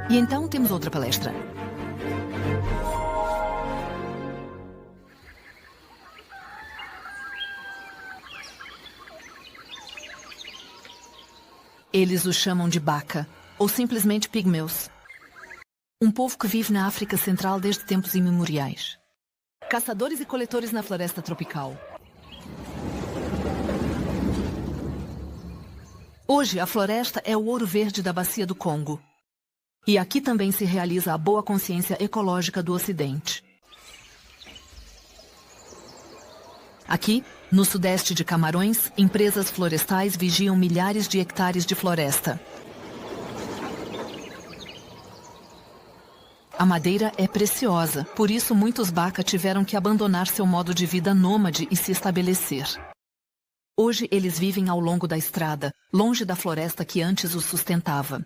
E então temos outra palestra. Eles os chamam de Baka, ou simplesmente pigmeus. Um povo que vive na África Central desde tempos imemoriais. Caçadores e coletores na floresta tropical. Hoje, a floresta é o ouro verde da bacia do Congo. E aqui também se realiza a boa consciência ecológica do Ocidente. Aqui, no sudeste de Camarões, empresas florestais vigiam milhares de hectares de floresta. A madeira é preciosa, por isso muitos Baka tiveram que abandonar seu modo de vida nômade e se estabelecer. Hoje eles vivem ao longo da estrada, longe da floresta que antes os sustentava.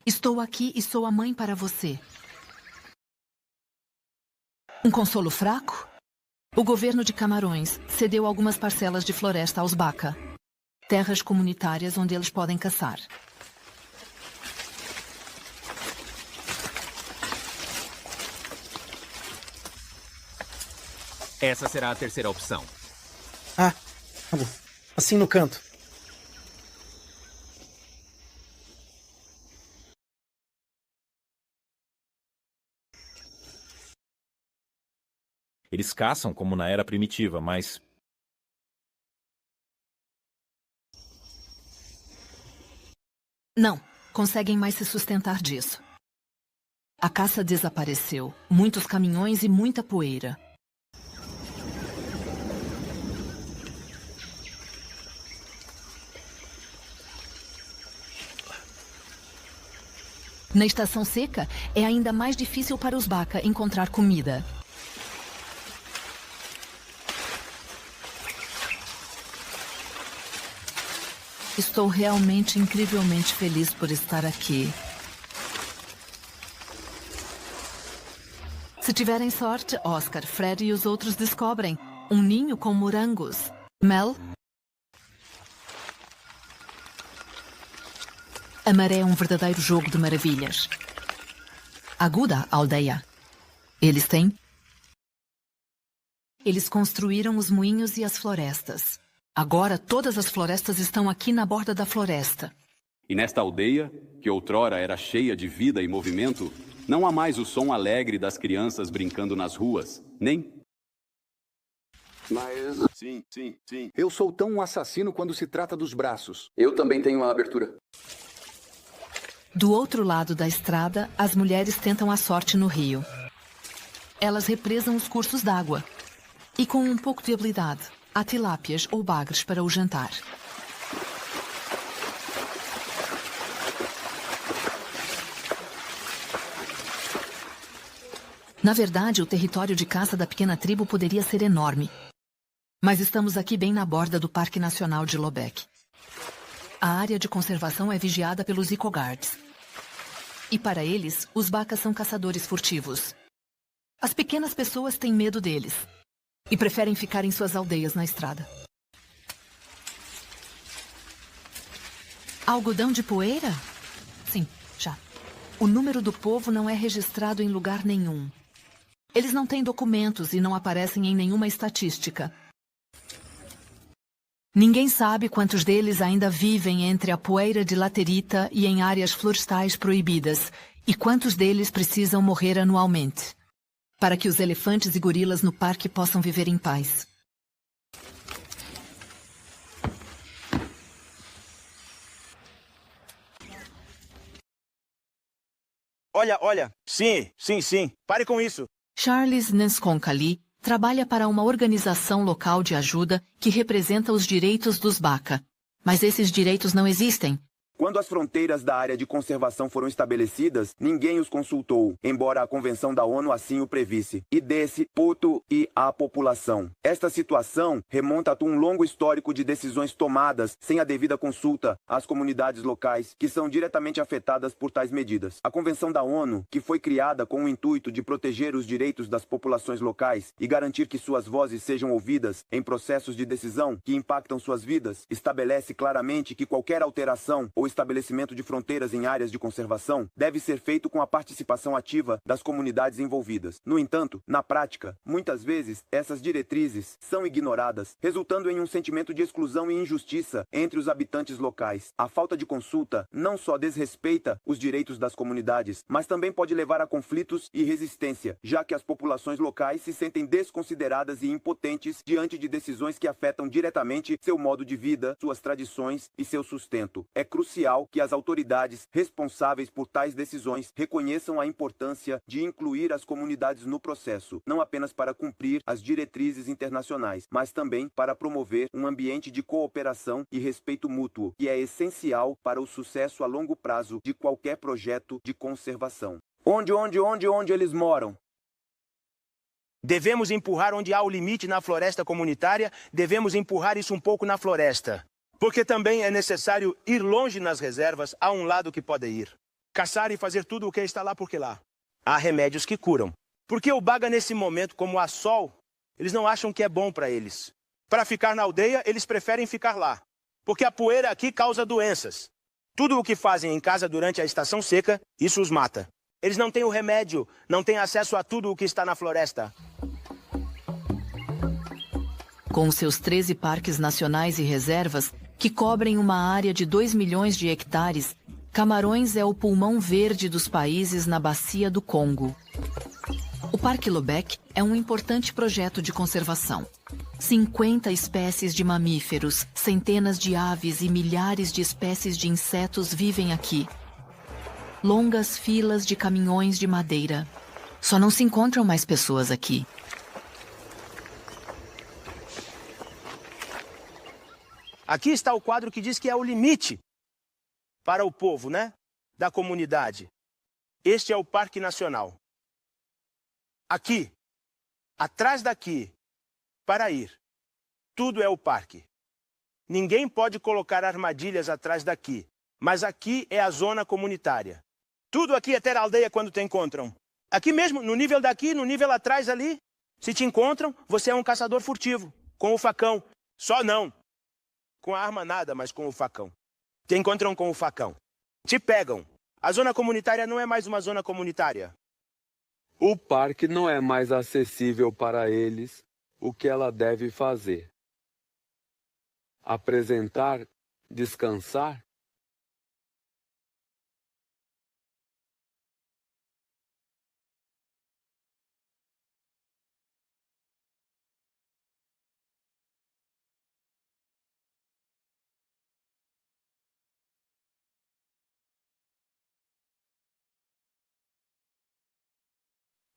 Estou aqui e sou a mãe para você. Um consolo fraco? O governo de Camarões cedeu algumas parcelas de floresta aos Baka, terras comunitárias onde eles podem caçar. Essa será a terceira opção. Ah, tá bom. Assim no canto. Eles caçam como na era primitiva, mas... Não, conseguem mais se sustentar disso. A caça desapareceu. Muitos caminhões e muita poeira. Na estação seca, é ainda mais difícil para os Baka encontrar comida. Estou realmente incrivelmente feliz por estar aqui. Se tiverem sorte, Oscar, Fred e os outros descobrem um ninho com morangos. Mel? A maré é um verdadeiro jogo de maravilhas. Aguda, a aldeia. Eles têm? Eles construíram os moinhos e as florestas. Agora todas as florestas estão aqui na borda da floresta. E nesta aldeia, que outrora era cheia de vida e movimento, não há mais o som alegre das crianças brincando nas ruas, nem... Mas... Sim. Eu sou tão um assassino quando se trata dos braços. Eu também tenho uma abertura. Do outro lado da estrada, as mulheres tentam a sorte no rio. Elas represam os cursos d'água. E com um pouco de habilidade, há tilápias ou bagres para o jantar. Na verdade, o território de caça da pequena tribo poderia ser enorme. Mas estamos aqui bem na borda do Parque Nacional de Lobeck. A área de conservação é vigiada pelos ecoguards. E para eles, os Baka são caçadores furtivos. As pequenas pessoas têm medo deles e preferem ficar em suas aldeias na estrada. Algodão de poeira? Sim, já. O número do povo não é registrado em lugar nenhum. Eles não têm documentos e não aparecem em nenhuma estatística. Ninguém sabe quantos deles ainda vivem entre a poeira de laterita e em áreas florestais proibidas, e quantos deles precisam morrer anualmente, para que os elefantes e gorilas no parque possam viver em paz. Olha. Sim. Pare com isso. Charles Nskonkali trabalha para uma organização local de ajuda que representa os direitos dos Baka. Mas esses direitos não existem. Quando as fronteiras da área de conservação foram estabelecidas, ninguém os consultou, embora a Convenção da ONU assim o previsse. E desse puto e a população. Esta situação remonta a um longo histórico de decisões tomadas sem a devida consulta às comunidades locais, que são diretamente afetadas por tais medidas. A Convenção da ONU, que foi criada com o intuito de proteger os direitos das populações locais e garantir que suas vozes sejam ouvidas em processos de decisão que impactam suas vidas, estabelece claramente que qualquer alteração ou estabelecimento de fronteiras em áreas de conservação deve ser feito com a participação ativa das comunidades envolvidas. No entanto, na prática, muitas vezes essas diretrizes são ignoradas, resultando em um sentimento de exclusão e injustiça entre os habitantes locais. A falta de consulta não só desrespeita os direitos das comunidades, mas também pode levar a conflitos e resistência, já que as populações locais se sentem desconsideradas e impotentes diante de decisões que afetam diretamente seu modo de vida, suas tradições e seu sustento. É crucial que as autoridades responsáveis por tais decisões reconheçam a importância de incluir as comunidades no processo, não apenas para cumprir as diretrizes internacionais, mas também para promover um ambiente de cooperação e respeito mútuo, que é essencial para o sucesso a longo prazo de qualquer projeto de conservação. Onde eles moram? Devemos empurrar onde há o limite na floresta comunitária, devemos empurrar isso um pouco na floresta. Porque também é necessário ir longe nas reservas, há um lado que pode ir. Caçar e fazer tudo o que está lá porque lá. Há remédios que curam. Porque o baga nesse momento, como há sol, eles não acham que é bom para eles. Para ficar na aldeia, eles preferem ficar lá. Porque a poeira aqui causa doenças. Tudo o que fazem em casa durante a estação seca, isso os mata. Eles não têm o remédio, não têm acesso a tudo o que está na floresta. Com seus 13 parques nacionais e reservas, que cobrem uma área de 2 milhões de hectares, Camarões é o pulmão verde dos países na bacia do Congo. O Parque Lobec é um importante projeto de conservação. 50 espécies de mamíferos, centenas de aves e milhares de espécies de insetos vivem aqui. Longas filas de caminhões de madeira. Só não se encontram mais pessoas aqui. Aqui está o quadro que diz que é o limite para o povo, né? Da comunidade. Este é o Parque Nacional. Aqui, atrás daqui, para ir, tudo é o parque. Ninguém pode colocar armadilhas atrás daqui, mas aqui é a zona comunitária. Tudo aqui é ter aldeia quando te encontram. Aqui mesmo, no nível daqui, no nível atrás ali, se te encontram, você é um caçador furtivo, com o facão. Só não. Com a arma nada, mas com o facão. Te encontram com o facão. Te pegam. A zona comunitária não é mais uma zona comunitária. O parque não é mais acessível para eles. O que ela deve fazer? Apresentar? Descansar?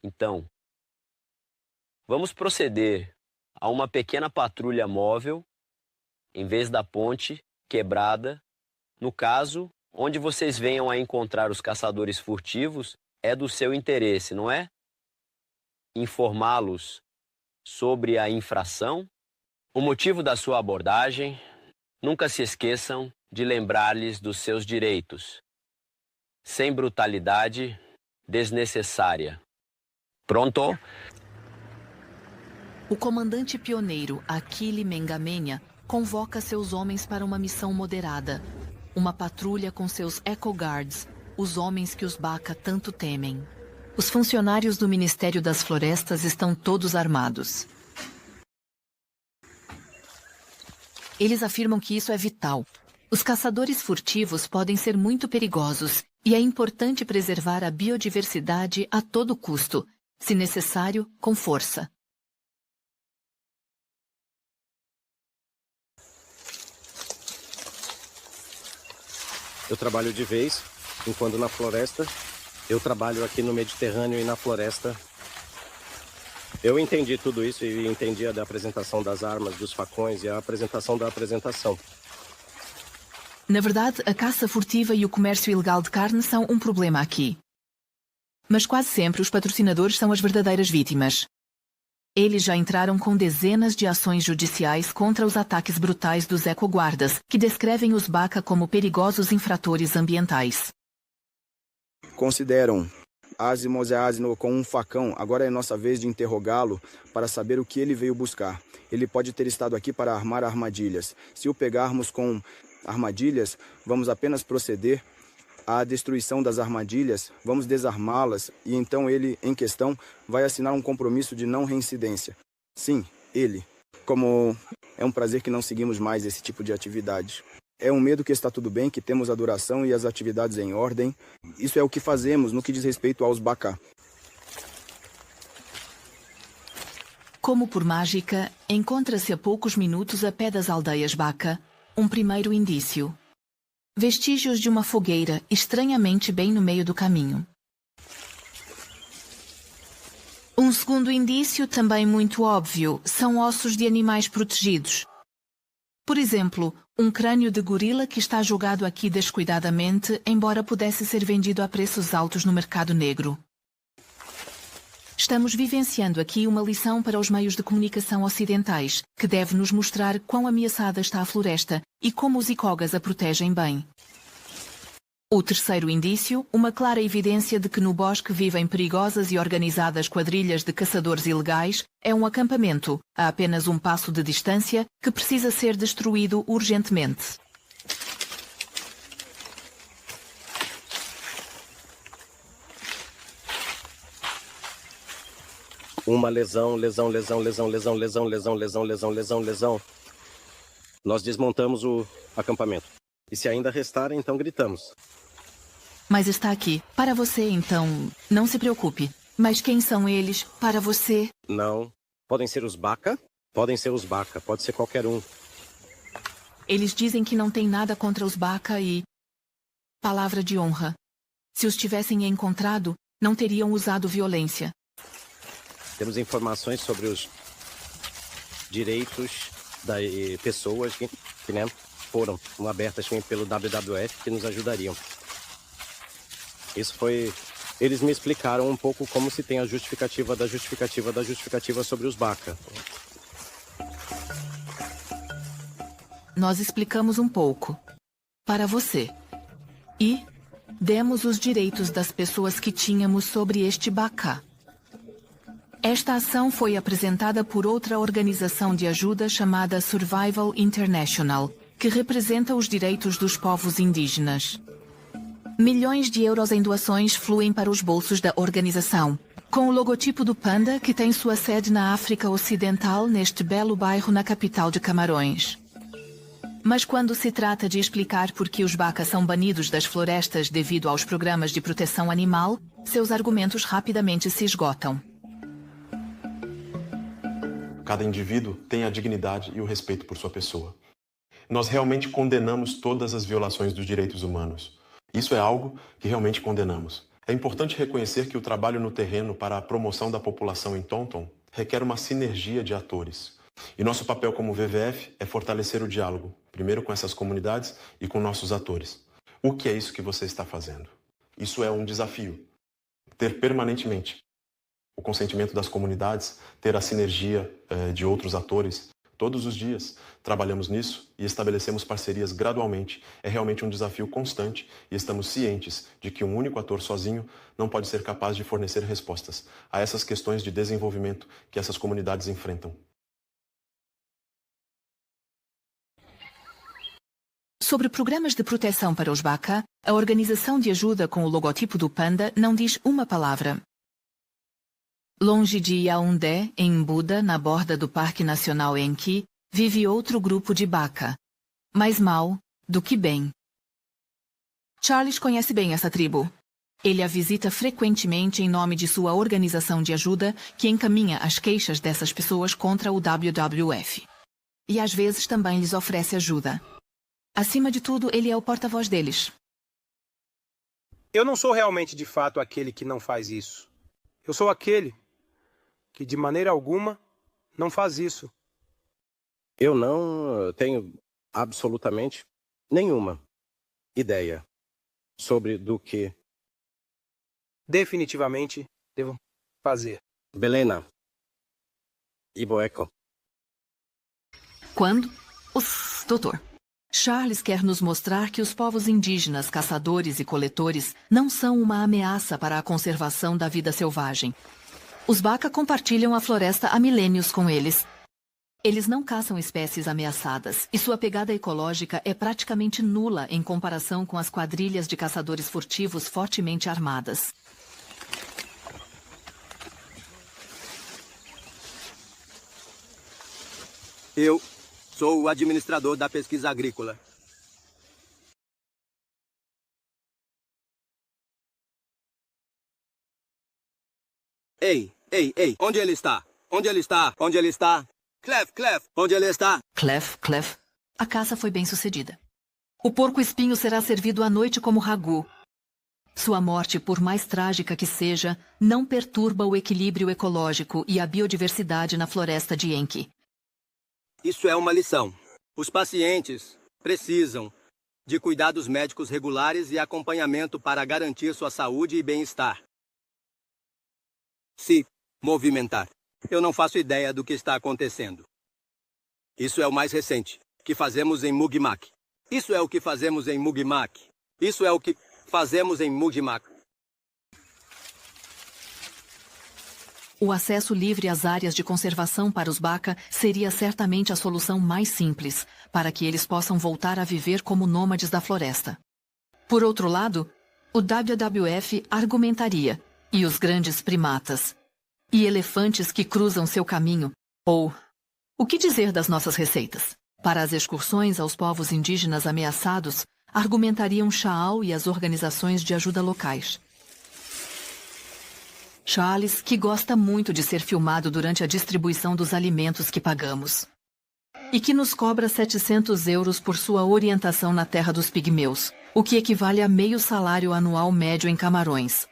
Então, vamos proceder a uma pequena patrulha móvel, em vez da ponte quebrada. No caso, onde vocês venham a encontrar os caçadores furtivos, é do seu interesse, não é? Informá-los sobre a infração, o motivo da sua abordagem. Nunca se esqueçam de lembrar-lhes dos seus direitos, sem brutalidade desnecessária. Pronto? O comandante pioneiro Akili Mengamenha convoca seus homens para uma missão moderada. Uma patrulha com seus eco-guards, os homens que os Baka tanto temem. Os funcionários do Ministério das Florestas estão todos armados. Eles afirmam que isso é vital. Os caçadores furtivos podem ser muito perigosos e é importante preservar a biodiversidade a todo custo. Se necessário, com força. Eu trabalho de vez, enquanto na floresta. Eu trabalho aqui no Mediterrâneo e na floresta. Eu entendi tudo isso e entendi a da apresentação das armas, dos facões e a apresentação da apresentação. Na verdade, a caça furtiva e o comércio ilegal de carne são um problema aqui. Mas quase sempre os patrocinadores são as verdadeiras vítimas. Eles já entraram com dezenas de ações judiciais contra os ataques brutais dos ecoguardas, que descrevem os Baka como perigosos infratores ambientais. Consideram Asino com um facão. Agora é nossa vez de interrogá-lo para saber o que ele veio buscar. Ele pode ter estado aqui para armar armadilhas. Se o pegarmos com armadilhas, vamos apenas proceder à destruição das armadilhas, vamos desarmá-las e então ele, em questão, vai assinar um compromisso de não reincidência. Sim, ele. Como é um prazer que não seguimos mais esse tipo de atividade. É um medo que está tudo bem, que temos a duração e as atividades em ordem. Isso é o que fazemos no que diz respeito aos Baka. Como por mágica, encontra-se a poucos minutos a pé das aldeias Baka um primeiro indício. Vestígios de uma fogueira estranhamente bem no meio do caminho. Um segundo indício, também muito óbvio, são ossos de animais protegidos. Por exemplo, um crânio de gorila que está jogado aqui descuidadamente, embora pudesse ser vendido a preços altos no mercado negro. Estamos vivenciando aqui uma lição para os meios de comunicação ocidentais, que deve nos mostrar quão ameaçada está a floresta e como os Ikogas a protegem bem. O terceiro indício, uma clara evidência de que no bosque vivem perigosas e organizadas quadrilhas de caçadores ilegais, é um acampamento, a apenas um passo de distância, que precisa ser destruído urgentemente. Uma lesão. Nós desmontamos o acampamento. E se ainda restarem, então gritamos. Mas está aqui. Para você, então, não se preocupe. Mas quem são eles? Para você? Não. Podem ser os Baka? Podem ser os Baka. Pode ser qualquer um. Eles dizem que não tem nada contra os Baka e... Palavra de honra. Se os tivessem encontrado, não teriam usado violência. Temos informações sobre os direitos das pessoas que né, foram abertas pelo WWF que nos ajudariam. Isso foi... Eles me explicaram um pouco como se tem a justificativa da justificativa sobre os Baka. Nós explicamos um pouco. Para você. E demos os direitos das pessoas que tínhamos sobre este Baka. Esta ação foi apresentada por outra organização de ajuda chamada Survival International, que representa os direitos dos povos indígenas. Milhões de euros em doações fluem para os bolsos da organização, com o logotipo do panda que tem sua sede na África Ocidental, neste belo bairro na capital de Camarões. Mas quando se trata de explicar por que os Baka são banidos das florestas devido aos programas de proteção animal, seus argumentos rapidamente se esgotam. Cada indivíduo tem a dignidade e o respeito por sua pessoa. Nós realmente condenamos todas as violações dos direitos humanos. Isso é algo que realmente condenamos. É importante reconhecer que o trabalho no terreno para a promoção da população em Taunton requer uma sinergia de atores. E nosso papel como WWF é fortalecer o diálogo, primeiro com essas comunidades e com nossos atores. O que é isso que você está fazendo? Isso é um desafio. Ter permanentemente o consentimento das comunidades, ter a sinergia de outros atores. Todos os dias trabalhamos nisso e estabelecemos parcerias gradualmente. É realmente um desafio constante e estamos cientes de que um único ator sozinho não pode ser capaz de fornecer respostas a essas questões de desenvolvimento que essas comunidades enfrentam. Sobre programas de proteção para os Baka, a organização de ajuda com o logotipo do panda não diz uma palavra. Longe de Yaoundé, em Buda, na borda do Parque Nacional Enki, vive outro grupo de Baka. Mais mal do que bem. Charles conhece bem essa tribo. Ele a visita frequentemente em nome de sua organização de ajuda, que encaminha as queixas dessas pessoas contra o WWF. E às vezes também lhes oferece ajuda. Acima de tudo, ele é o porta-voz deles. Eu não sou realmente de fato aquele que não faz isso. Eu sou aquele que de maneira alguma não faz isso. Eu não tenho absolutamente nenhuma ideia sobre do que definitivamente devo fazer. Belena. Iboeco. Quando? Doutor. Charles quer nos mostrar que os povos indígenas, caçadores e coletores não são uma ameaça para a conservação da vida selvagem. Os Baka compartilham a floresta há milênios com eles. Eles não caçam espécies ameaçadas e sua pegada ecológica é praticamente nula em comparação com as quadrilhas de caçadores furtivos fortemente armadas. Eu sou o administrador da pesquisa agrícola. Ei, onde ele está? Onde ele está? Onde ele está? Clef, onde ele está? Clef. A caça foi bem sucedida. O porco-espinho será servido à noite como ragu. Sua morte, por mais trágica que seja, não perturba o equilíbrio ecológico e a biodiversidade na floresta de Enki. Isso é uma lição. Os pacientes precisam de cuidados médicos regulares e acompanhamento para garantir sua saúde e bem-estar. Se movimentar. Eu não faço ideia do que está acontecendo. Isso é o mais recente que fazemos em Mugmak. Isso é o que fazemos em Mugmak. Isso é o que fazemos em Mugmak. O acesso livre às áreas de conservação para os Baka seria certamente a solução mais simples, para que eles possam voltar a viver como nômades da floresta. Por outro lado, o WWF argumentaria, e os grandes primatas, e elefantes que cruzam seu caminho, ou o que dizer das nossas receitas? Para as excursões aos povos indígenas ameaçados, argumentariam Shaal e as organizações de ajuda locais. Charles, que gosta muito de ser filmado durante a distribuição dos alimentos que pagamos. E que nos cobra 700 euros por sua orientação na terra dos pigmeus, o que equivale a meio salário anual médio em Camarões.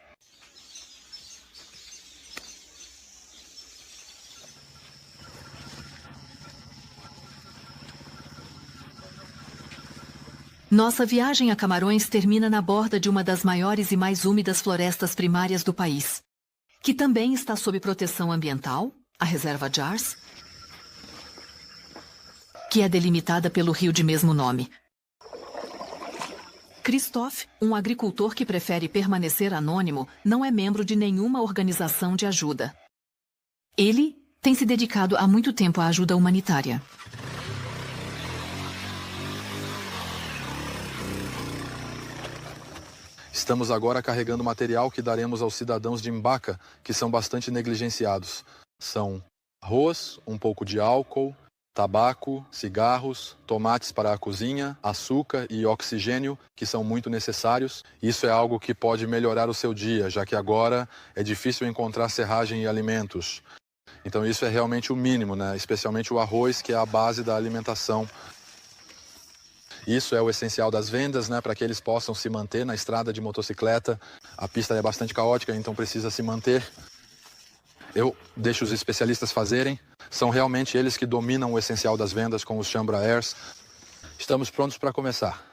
Nossa viagem a Camarões termina na borda de uma das maiores e mais úmidas florestas primárias do país, que também está sob proteção ambiental, a Reserva Jars, que é delimitada pelo rio de mesmo nome. Christophe, um agricultor que prefere permanecer anônimo, não é membro de nenhuma organização de ajuda. Ele tem se dedicado há muito tempo à ajuda humanitária. Estamos agora carregando material que daremos aos cidadãos de Mbaka, que são bastante negligenciados. São arroz, um pouco de álcool, tabaco, cigarros, tomates para a cozinha, açúcar e oxigênio, que são muito necessários. Isso é algo que pode melhorar o seu dia, já que agora é difícil encontrar serragem e alimentos. Então isso é realmente o mínimo, né? Especialmente o arroz, que é a base da alimentação. Isso é o essencial das vendas, né, para que eles possam se manter na estrada de motocicleta. A pista é bastante caótica, então precisa se manter. Eu deixo os especialistas fazerem. São realmente eles que dominam o essencial das vendas com os Chambra Airs. Estamos prontos para começar.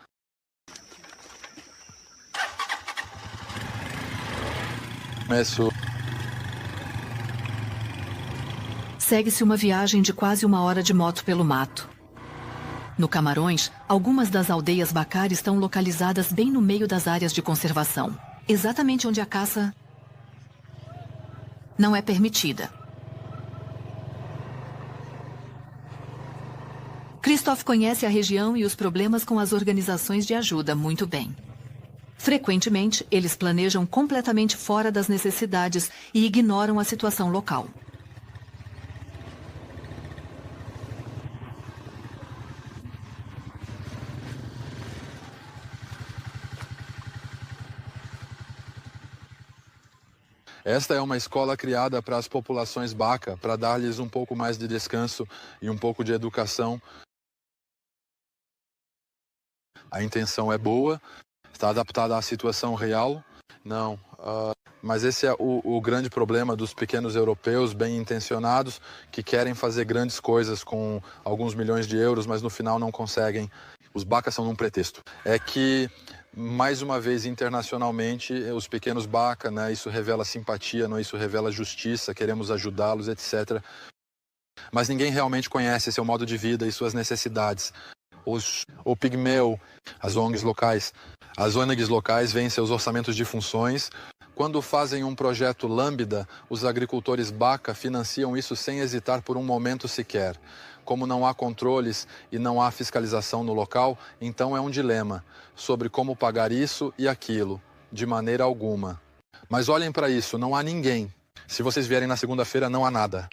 Começo. Segue-se uma viagem de quase 1 hora de moto pelo mato. No Camarões, algumas das aldeias Bakar estão localizadas bem no meio das áreas de conservação, exatamente onde a caça não é permitida. Christophe conhece a região e os problemas com as organizações de ajuda muito bem. Frequentemente, eles planejam completamente fora das necessidades e ignoram a situação local. Esta é uma escola criada para as populações Baka, para dar-lhes um pouco mais de descanso e um pouco de educação. A intenção é boa, está adaptada à situação real. Não, mas esse é o grande problema dos pequenos europeus bem intencionados que querem fazer grandes coisas com alguns milhões de euros, mas no final não conseguem. Os Baka são um pretexto. É que, mais uma vez, internacionalmente, os pequenos Baka, né, isso revela simpatia, não, isso revela justiça, queremos ajudá-los, etc. Mas ninguém realmente conhece seu modo de vida e suas necessidades. O pigmeu, as ONGs locais. As ONGs locais veem seus orçamentos de funções. Quando fazem um projeto Lambda, os agricultores Baka financiam isso sem hesitar por um momento sequer. como não há controles e não há fiscalização no local, então é um dilema sobre como pagar isso e aquilo, de maneira alguma. Mas olhem para isso, não há ninguém. Se vocês vierem na segunda-feira, não há nada.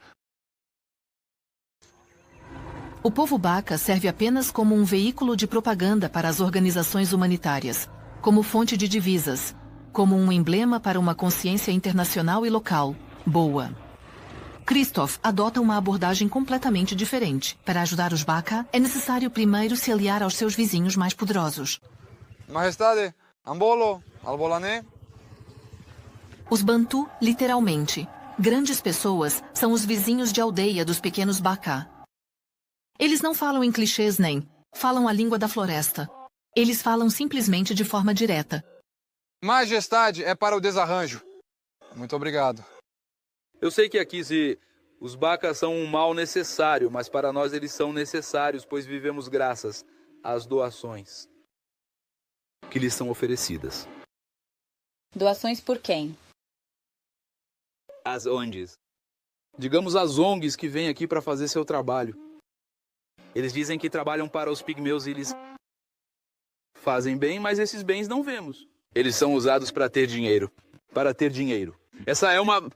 O povo Baka serve apenas como um veículo de propaganda para as organizações humanitárias, como fonte de divisas, como um emblema para uma consciência internacional e local, boa. Christoph adota uma abordagem completamente diferente. Para ajudar os Baka, é necessário primeiro se aliar aos seus vizinhos mais poderosos. Majestade, Ambolo, Albolané. Os Bantu, literalmente. Grandes pessoas são os vizinhos de aldeia dos pequenos Baka. Eles não falam em clichês nem falam a língua da floresta. Eles falam simplesmente de forma direta. Majestade, é para o desarranjo. Muito obrigado. Eu sei que aqui os Baka são um mal necessário, mas para nós eles são necessários, pois vivemos graças às doações que lhes são oferecidas. Doações por quem? As ONGs. Digamos as ONGs que vêm aqui para fazer seu trabalho. Eles dizem que trabalham para os pigmeus e eles fazem bem, mas esses bens não vemos. Eles são usados para ter dinheiro. Para ter dinheiro. Essa é uma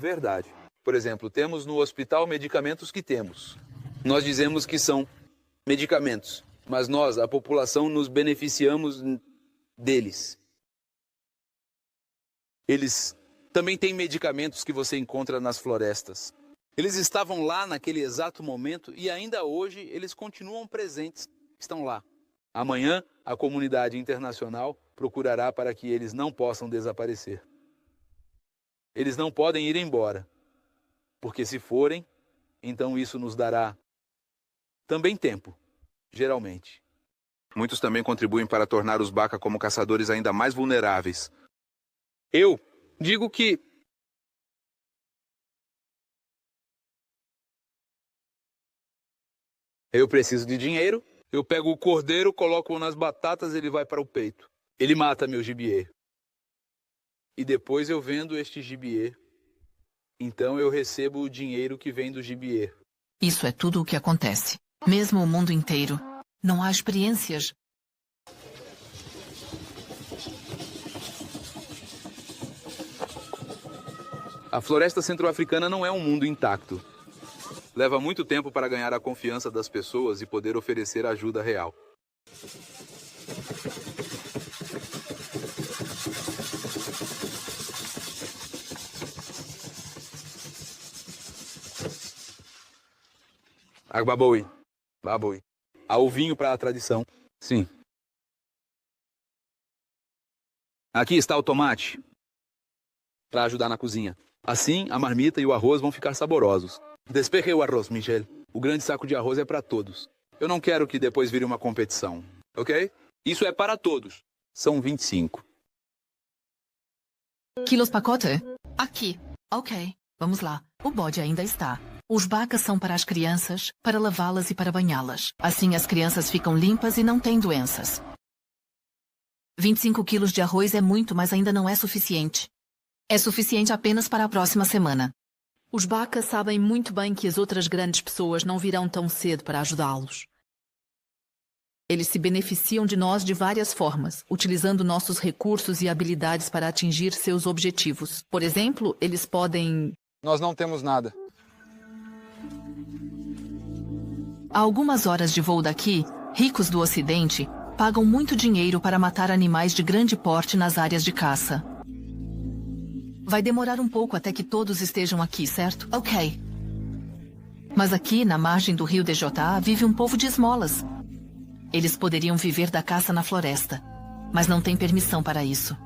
verdade. Por exemplo, temos no hospital medicamentos que temos. Nós dizemos que são medicamentos, mas nós, a população, nos beneficiamos deles. Eles também têm medicamentos que você encontra nas florestas. Eles estavam lá naquele exato momento e ainda hoje eles continuam presentes. Estão lá. Amanhã, a comunidade internacional procurará para que eles não possam desaparecer. Eles não podem ir embora, porque se forem, então isso nos dará também tempo, geralmente. Muitos também contribuem para tornar os Baka como caçadores ainda mais vulneráveis. Eu digo que eu preciso de dinheiro, eu pego o cordeiro, coloco-o nas batatas, ele vai para o peito. Ele mata meu gibier. E depois eu vendo este gibier. Então eu recebo o dinheiro que vem do gibier. Isso é tudo o que acontece. Mesmo o mundo inteiro. Não há experiências. A floresta centro-africana não é um mundo intacto. Leva muito tempo para ganhar a confiança das pessoas e poder oferecer ajuda real. Agbaboi. Baboi. Há o vinho para a tradição. Sim. Aqui está o tomate. Para ajudar na cozinha. Assim, a marmita e o arroz vão ficar saborosos. Despeje o arroz, Michel. O grande saco de arroz é para todos. Eu não quero que depois vire uma competição. Ok? Isso é para todos. São 25. Quilos pacote? Aqui. Ok. Vamos lá. O bode ainda está. Os Bakas são para as crianças, para lavá-las e para banhá-las. Assim as crianças ficam limpas e não têm doenças. 25 quilos de arroz é muito, mas ainda não é suficiente. É suficiente apenas para a próxima semana. Os Bakas sabem muito bem que as outras grandes pessoas não virão tão cedo para ajudá-los. Eles se beneficiam de nós de várias formas, utilizando nossos recursos e habilidades para atingir seus objetivos. Por exemplo, eles podem... Nós não temos nada. A algumas horas de voo daqui, ricos do Ocidente pagam muito dinheiro para matar animais de grande porte nas áreas de caça. Vai demorar um pouco até que todos estejam aqui, certo? Ok. Mas aqui, na margem do rio DJA, vive um povo de esmolas. Eles poderiam viver da caça na floresta, mas não têm permissão para isso.